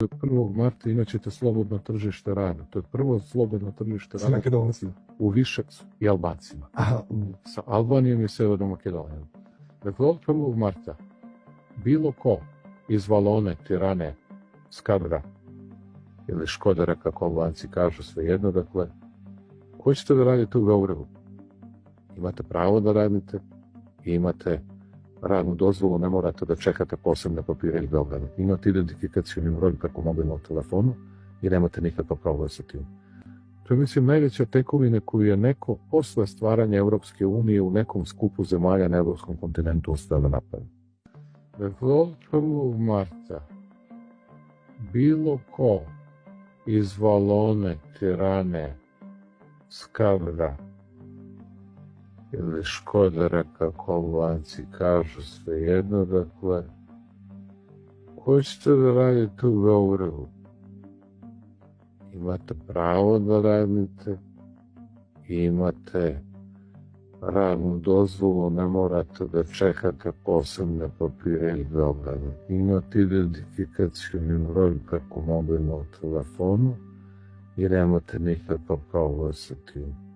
Od 1. marta imat ćete slobodno tržište rada. To je prvo slobodno tržište Sa rada Makedoncima. u više i Albancima. Aha, Sa Albanijom i Severnom Makedonijom. Dakle, od 1. marta bilo ko iz Valone, Tirane, Skadra ili Škodera, kako Albanci kažu, svejedno, dakle, hoćete da radite u Beogradu, imate pravo da radite i imate radnu dozvolu, ne morate da čekate posebne papire iz Beograda. Imate identifikacioni broj preko mobilnog telefona i nemate nikakav problem sa tim. To je, mislim, najveća tekovina koju je neko posle stvaranja Evropske unije u nekom skupu zemalja na evropskom kontinentu uspeo da napravi. Dakle, od 1. marta bilo ko iz Valone, Tirane, Skadra ili Škodera, kako Albanci kažu, svejedno, dakle, hoćete da radite u Beogradu, imate pravo da radite, imate radnu dozvolu, ne morate da čekate posebne papire iz Beograda. Imate identifikacioni broj preko mobilnog telefona i nemate nikakav problem sa tim.